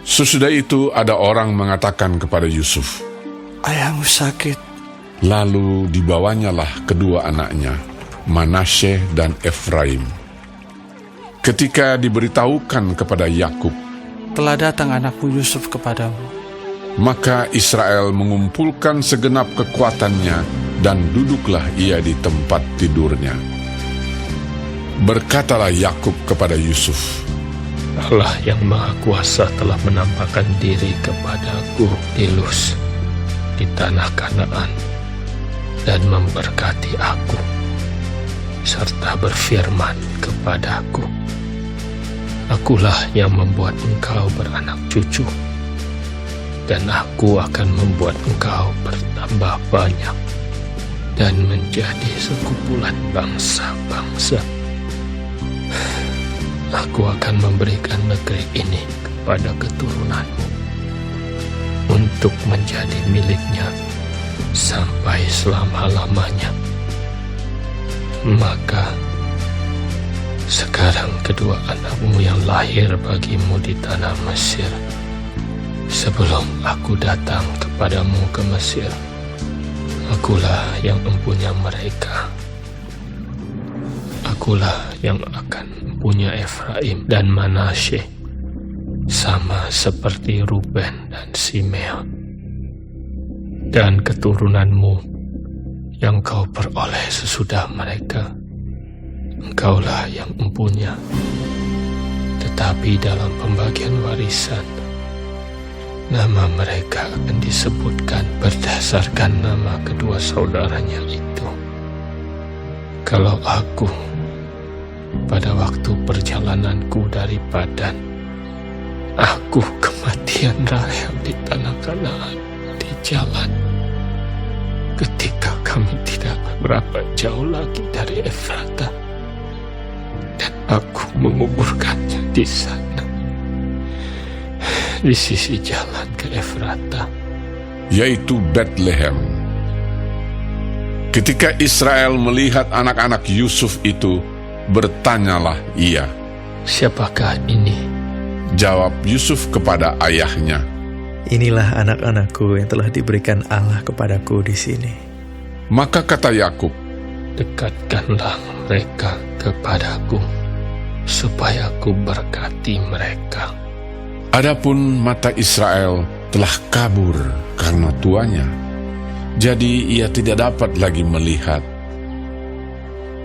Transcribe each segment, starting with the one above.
Sesudah itu ada orang mengatakan kepada Yusuf, "Ayahmu sakit." Lalu dibawanyalah kedua anaknya, Manasye dan Efraim. Ketika diberitahukan kepada Yakub, "Telah datang anakmu Yusuf kepadamu." maka Israel mengumpulkan segenap kekuatannya dan duduklah ia di tempat tidurnya. Berkatalah Yakub kepada Yusuf, Allah yang Maha Kuasa telah menampakkan diri kepadaku di Luz, di tanah Kanaan, dan memberkati aku, serta berfirman kepadaku, Akulah yang membuat engkau beranak cucu, dan aku akan membuat engkau bertambah banyak, dan menjadi sekumpulan bangsa-bangsa. Aku akan memberikan negeri ini kepada keturunanmu untuk menjadi miliknya sampai selama-lamanya. Maka sekarang kedua anakmu yang lahir bagimu di tanah Mesir, sebelum aku datang kepadamu ke Mesir, akulah yang mempunyai mereka. Akulah yang akan mempunyai Efraim dan Manasye, sama seperti Ruben dan Simeon. Dan keturunanmu yang kau peroleh sesudah mereka, engkaulah yang mempunyai. Tetapi dalam pembagian warisan, nama mereka akan disebutkan berdasarkan nama kedua saudaranya itu. Kalau aku pada waktu perjalananku dari Padan, aku kematian Rahel di tanah Kanaan di jalan, ketika kami tidak berapa jauh lagi dari Efrata, dan aku menguburkannya di sana, di sisi jalan ke Efrata, yaitu Betlehem. Ketika Israel melihat anak-anak Yusuf itu, bertanyalah ia, Siapakah ini? Jawab Yusuf kepada ayahnya, Inilah anak-anakku yang telah diberikan Allah kepadaku di sini. Maka kata Yakub, Dekatkanlah mereka kepadaku, supaya aku berkati mereka. Adapun mata Israel telah kabur karena tuanya, jadi ia tidak dapat lagi melihat.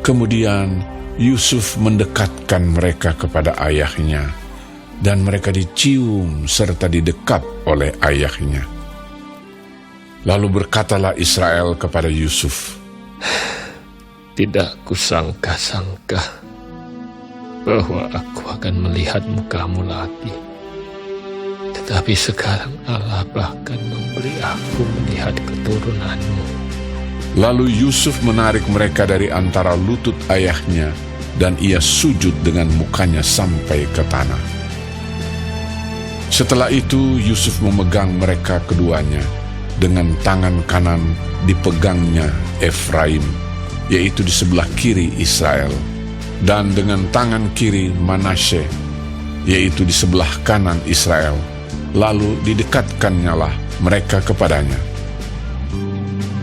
Kemudian Yusuf mendekatkan mereka kepada ayahnya, dan mereka dicium serta didekap oleh ayahnya. Lalu berkatalah Israel kepada Yusuf, Tidak kusangka-sangka bahwa aku akan melihat mukamu lagi. Tetapi sekarang Allah bahkan memberi aku melihat keturunanmu. Lalu Yusuf menarik mereka dari antara lutut ayahnya, dan ia sujud dengan mukanya sampai ke tanah. Setelah itu Yusuf memegang mereka keduanya, dengan tangan kanan dipegangnya Efraim, yaitu di sebelah kiri Israel, dan dengan tangan kiri Manasye, yaitu di sebelah kanan Israel. Lalu didekatkannyalah mereka kepadanya.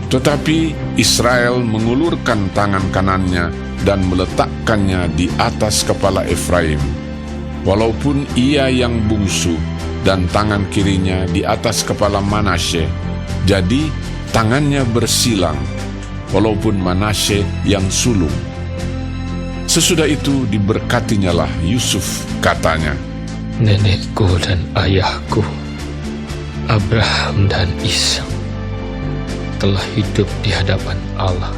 Tetapi Israel mengulurkan tangan kanannya dan meletakkannya di atas kepala Efraim, walaupun ia yang bungsu, dan tangan kirinya di atas kepala Manasye. Jadi tangannya bersilang, walaupun Manasye yang sulung. Sesudah itu diberkatinyalah Yusuf, katanya, Nenekku dan ayahku, Abraham dan Ishak, telah hidup di hadapan Allah.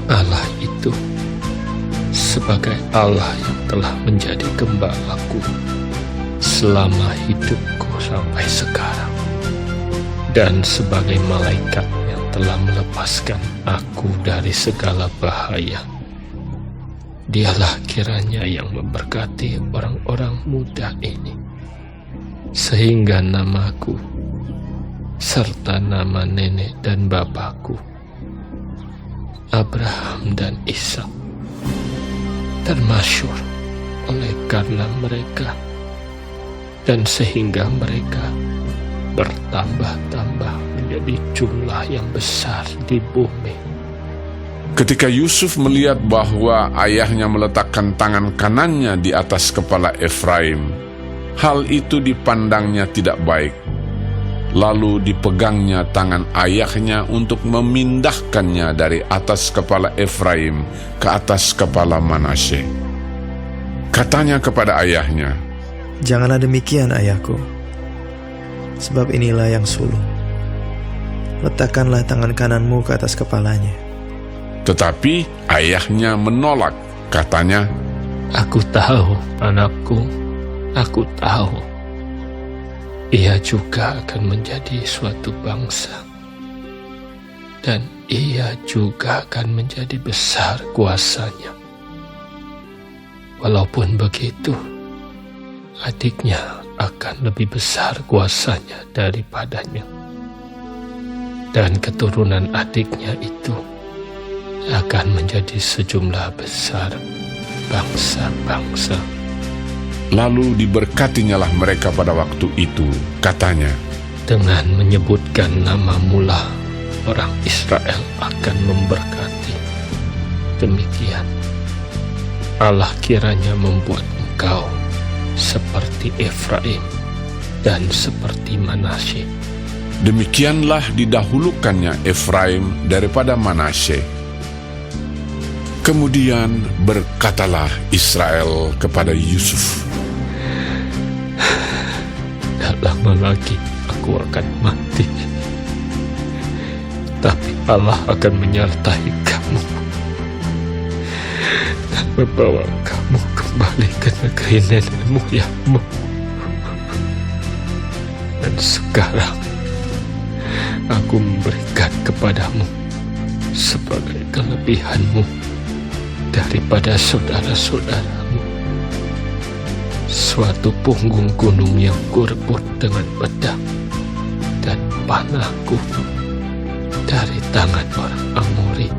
Allah itu sebagai Allah yang telah menjadi gembalaku selama hidupku sampai sekarang, dan sebagai malaikat yang telah melepaskan aku dari segala bahaya. Dialah kiranya yang memberkati orang-orang muda ini, sehingga namaku serta nama nenek dan bapakku, Abraham dan Ishak, termasyhur oleh karena mereka, dan sehingga mereka bertambah-tambah menjadi jumlah yang besar di bumi. Ketika Yusuf melihat bahwa ayahnya meletakkan tangan kanannya di atas kepala Efraim, hal itu dipandangnya tidak baik. Lalu dipegangnya tangan ayahnya untuk memindahkannya dari atas kepala Efraim ke atas kepala Manasye. Katanya kepada ayahnya, Janganlah demikian, ayahku, sebab inilah yang sulung. Letakkanlah tangan kananmu ke atas kepalanya. tetapi ayahnya menolak. Katanya, Aku tahu, anakku, aku tahu. Ia juga akan menjadi suatu bangsa, dan ia juga akan menjadi besar kuasanya. Walaupun begitu, adiknya akan lebih besar kuasanya daripadanya, dan keturunan adiknya itu akan menjadi sejumlah besar bangsa-bangsa. lalu diberkatinyalah mereka pada waktu itu. Katanya, Dengan menyebutkan namamu lah orang Israel akan memberkati. Demikian Allah kiranya membuat engkau seperti Efraim dan seperti Manasye. demikianlah didahulukannya Efraim daripada Manasye. Kemudian berkatalah Israel kepada Yusuf, Tak lama lagi aku akan mati, tapi Allah akan menyertai kamu dan membawa kamu kembali ke negeri nenek moyangmu. Dan sekarang aku memberikan kepadamu sebagai kelebihanmu daripada saudara-saudaramu suatu punggung gunung yang kurebut dengan pedang dan panahku dari tangan orang Amori